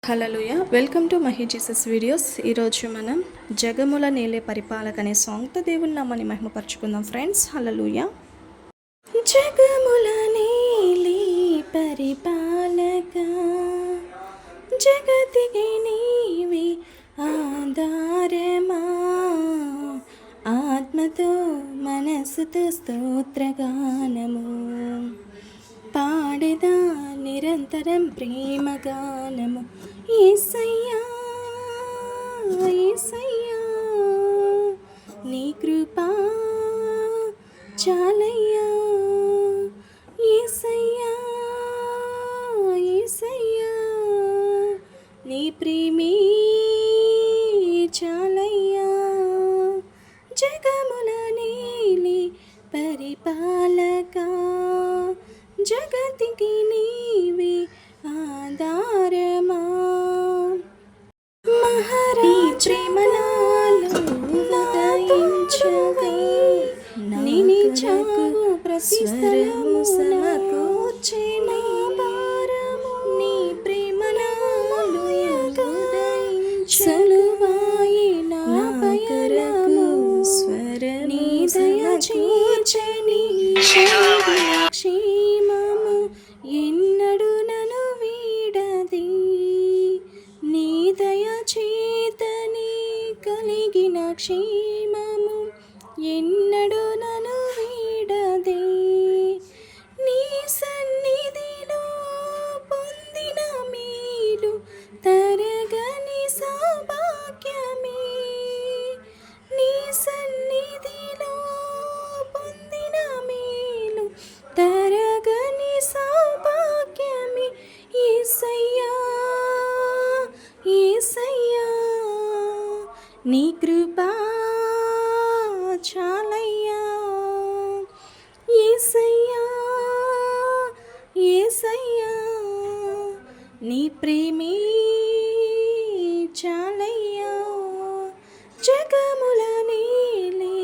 Hallelujah welcome to Mahi Jesus videos. ఈరోజు మనం జగముల నేలే పరిపాలక అనే సాంగ్తో దేవుని నామాన్ని మహిమపరచుకుందాం ఫ్రెండ్స్. హల్లెలూయా. జగముల నేలే పరిపాలక, జగతికి నీవే ఆధారమా, ఆత్మతో మనసుతో స్తోత్రగానము పాడేదా నిరంతరం ప్రేమగానము. యేసయ్యా యేసయ్యా నీ కృపా చాలయ్యా, యేసయ్యా యేసయ్యా నీ ప్రేమే చాలయ్యా. జగముల నేలి పరిపాలక, జగతికి నీవే ఆధారమా, మహరీ ప్రేమనాలో ఉదయించగా నీ చావు ప్రతి స్థలము సమకూర్చే నా భారము, నీ ప్రేమనాలో సలువాయి నా పయనము, స్వర నీ దయ చేర్చని క్షేమము ఎన్నడు నన్ను వీడది, నీ దయ చేతని కలిగిన క్షేమము ఎన్నడు నన్ను వీడది. నీ సన్నిధిలో పొందిన మేలు తరగని సౌభాగ్యమే, నీ సన్నిధిలో పొందిన మేలు తరగని సౌభాగ్యమే. యేసయ్యా యేసయ్యా నీ కృపా చాలయ్యా, యేసయ్యా యేసయ్యా నీ ప్రేమే చాలయ్యా. జగముల నేలే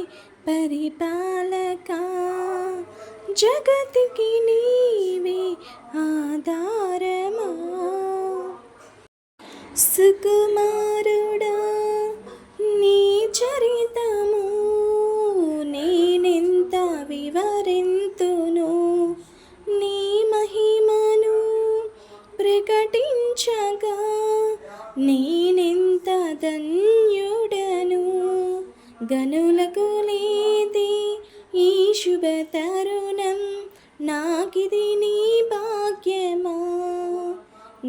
పరిపాలక, జగతికి నీవే ఆధారమా. సుకుమారుడా నీ చరితము నేనెంత వివరింతును, నీ మహిమను ప్రకటించగా నేనెంత ధన్యుడను. గనులకు లేది ఈ శుభ తరుణం, నాకిది నీ భాగ్యమా,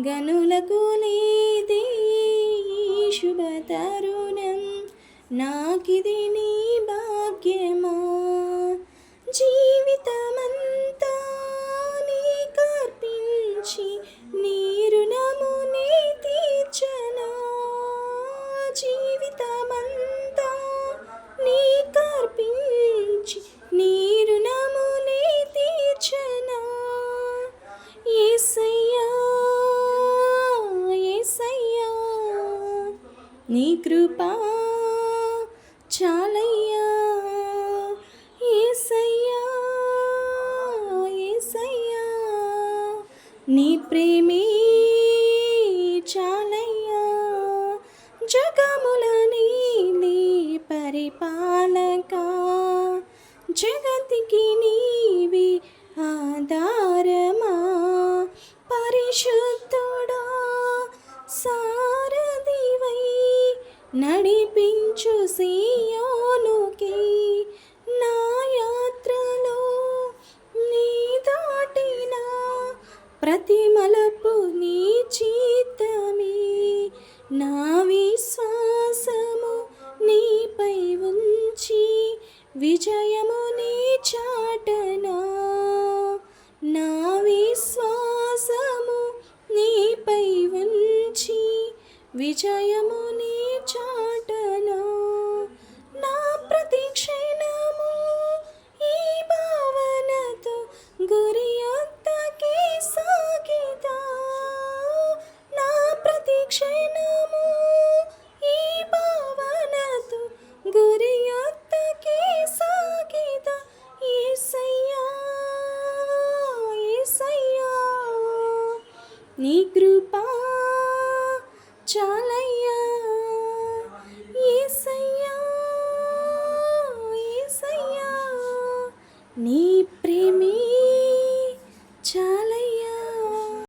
గనులకు లేది ఈ శుభ తరుణం, నాకిది నీ భాగ్యమా. జీవితమంతా నీ కర్పించి నీ రుణము నీ తీర్చనా, జీవితమంతా నీ కర్పించి నీ రుణము నీ తీర్చనా. యేసయ్యా యేసయ్యా నీ కృపా చాలయ్యా, యేసయ్యా యేసయ్యా నీ ప్రేమే చాలయ్యా. జగముల నీలే పరిపాలక, జగతికి నీవే ఆధారమా. పరిశుద్ధుడా సారథివై నడిపించు సియోనుకి, నా యాత్రలో నీ దాటిన ప్రతి మలుపు నీ చిత్తమే, నా విశ్వాసము నీపై ఉంచి విజయము నీ చాటనా, నా విశ్వాసము నీపై ఉంచి విజయము నీ చాటనా. నా ప్రతి క్షణము ఈ భావనతో గురి యొద్దకే సాగితా, నా ప్రతి క్షణము ఈ భావనతో గురి యొద్దకే సాగితా. యేసయ్యా యేసయ్యా నీ కృపా చాలయ్య